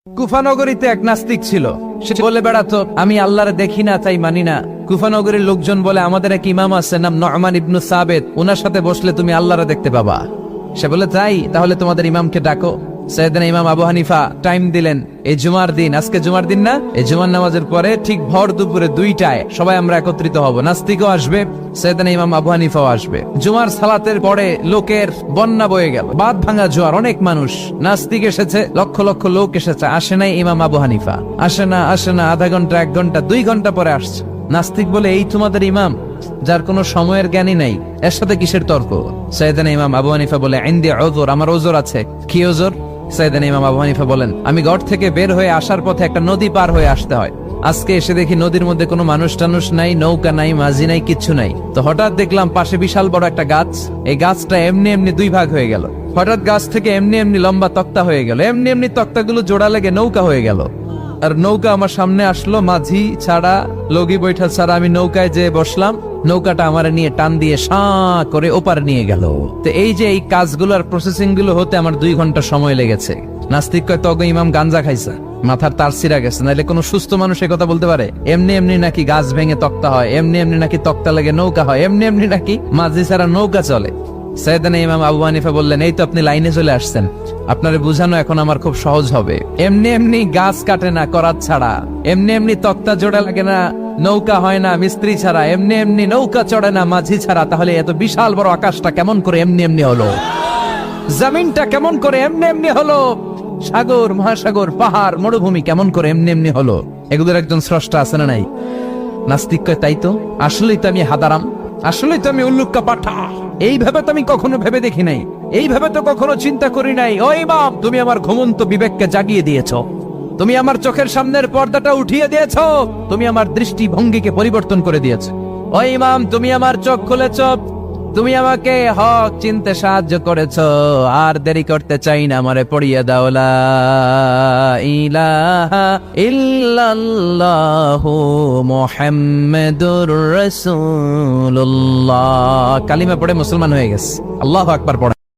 কুফানগরীতে এক নাস্তিক ছিল। সে বলে বেড়াতো আমি আল্লাহরে দেখি না তাই মানি না। কুফানগরীর লোকজন বলে আমাদের এক ইমাম আছে নাম নু'মান ইবনে সাবিত, ওনার সাথে বসলে তুমি আল্লাহরে দেখতে পাবা। সে বলে তাই, তাহলে তোমাদের ইমামকে ডাকো। সাইয়েদনা ইমাম আবু হানিফা টাইম দিলেন, এই জুমার দিন, আজকে জুমার দিন না, এই জুমার নামাজের পরে ঠিক ভর দুপুরে 2টায় সবাই আমরা একত্রিত হব। নাস্তিকও আসবে, সাইয়েদনা ইমাম আবু হানিফাও আসবে। জুমার সালাতের পরে লোকের বন্যা বয়ে গেল, বাঁধ ভাঙা জোয়ার, অনেক মানুষ। নাস্তিক এসেছে, লক্ষ লক্ষ লোক এসেছে, আসে নাই ইমাম আবু হানিফা। আসে না আধা ঘন্টা, 1 ঘন্টা, 2 ঘন্টা পরে আসছে। নাস্তিক বলে এই তোমাদের ইমাম, যার কোনো সময়ের জ্ঞানই নাই, এর সাথে কিসের তর্ক? সাইয়েদনা ইমাম আবু হানিফা বলে ইনদি উযর, আমার ওজর আছে। কি ওজর? সাইয়েদনা ইমাম আবু হানিফা বলেন আমি ঘর থেকে বের হয়ে আসার পথে একটা নদী পার হয়ে আসতে হয়। আজকে এসে দেখি নদীর মধ্যে কোনো মানুষ টানুষ নাই, নৌকা নাই, মাঝি নাই, কিচ্ছু নাই। তো হঠাৎ দেখলাম পাশে বিশাল বড় একটা গাছ, এই গাছটা এমনি এমনি 2 ভাগ হয়ে গেল। হঠাৎ গাছ থেকে এমনি এমনি লম্বা তক্তা হয়ে গেল, এমনি এমনি তক্তাগুলো জোড়া লেগে নৌকা হয়ে গেল। আর নৌকা আমার সামনে আসলো, মাঝি ছাড়া, লগি বৈঠা ছাড়া। আমি নৌকায় যে বসলাম, নৌকাটা আমার নিয়ে টান দিয়ে সাঁ করে ওপার নিয়ে গেল। তো এই যে এই কাজগুলো আর প্রসেসিং গুলো হতে আমার 2 ঘন্টা সময় লেগেছে। নাস্তিক কয় তগ ইমাম গাঞ্জা খাইছে, মাথার তার ছিঁড়া গেছে, নাহলে কোনো সুস্থ মানুষ এ কথা বলতে পারে? এমনি এমনি নাকি গাছ ভেঙে তক্তা হয়, এমনি এমনি নাকি তক্তা লেগে নৌকা হয়, এমনি এমনি নাকি মাঝি ছাড়া নৌকা চলে। সাইয়েদনা ইমাম আবু হানিফা বললেন এই তো আপনি লাইনে চলে আসছেন, আপনারে বুঝানো এখন আমার খুব সহজ হবে। এমনি এমনি গাছ কাটে না করাত ছাড়া, এমনি এমনি তক্তা জোড়া লাগে না, নৌকা হয় না মিস্ত্রি ছাড়া, এমনি এমনি নৌকা চড়ে না মাঝি ছাড়া। তাহলে এত বিশাল বড় আকাশটা কেমন করে এমনি এমনি হলো? জমিনটা কেমন করে এমনি এমনি হলো? সাগর, মহাসাগর, পাহাড়, মরুভূমি কেমন করে এমনি এমনি হলো? এগুলোর একজন স্রষ্টা আছে না নাই? নাস্তিক কয় তাই তো, আসলেই তো আমি হাদারাম, আসলেই তো আমি উল্লুক্কা পাঠা। এইভাবে তো আমি কখনো ভেবে দেখি নাই, এইভাবে তো কখনো চিন্তা করি নাই। ও ইমাম, তুমি আমার ঘুমন্ত বিবেককে জাগিয়ে দিয়েছো, তুমি আমার চোখের সামনের পর্দাটা উঠিয়ে দিয়েছো, তুমি আমার দৃষ্টিভঙ্গিকে পরিবর্তন করে দিয়েছো। ও ইমাম, তুমি আমার চোখ খুলেছো, তুমি আমাকে হক চিনতে সাহায্য করেছো। আর দেরি করতে চাই না, আমারে পড়িয়ে দাও লা ইলাহা ইল্লাল্লাহু মুহাম্মাদুর রাসূলুল্লাহ। কালিমা পড়ে মুসলমান হয়ে গেছে। আল্লাহু আকবার পড়ে।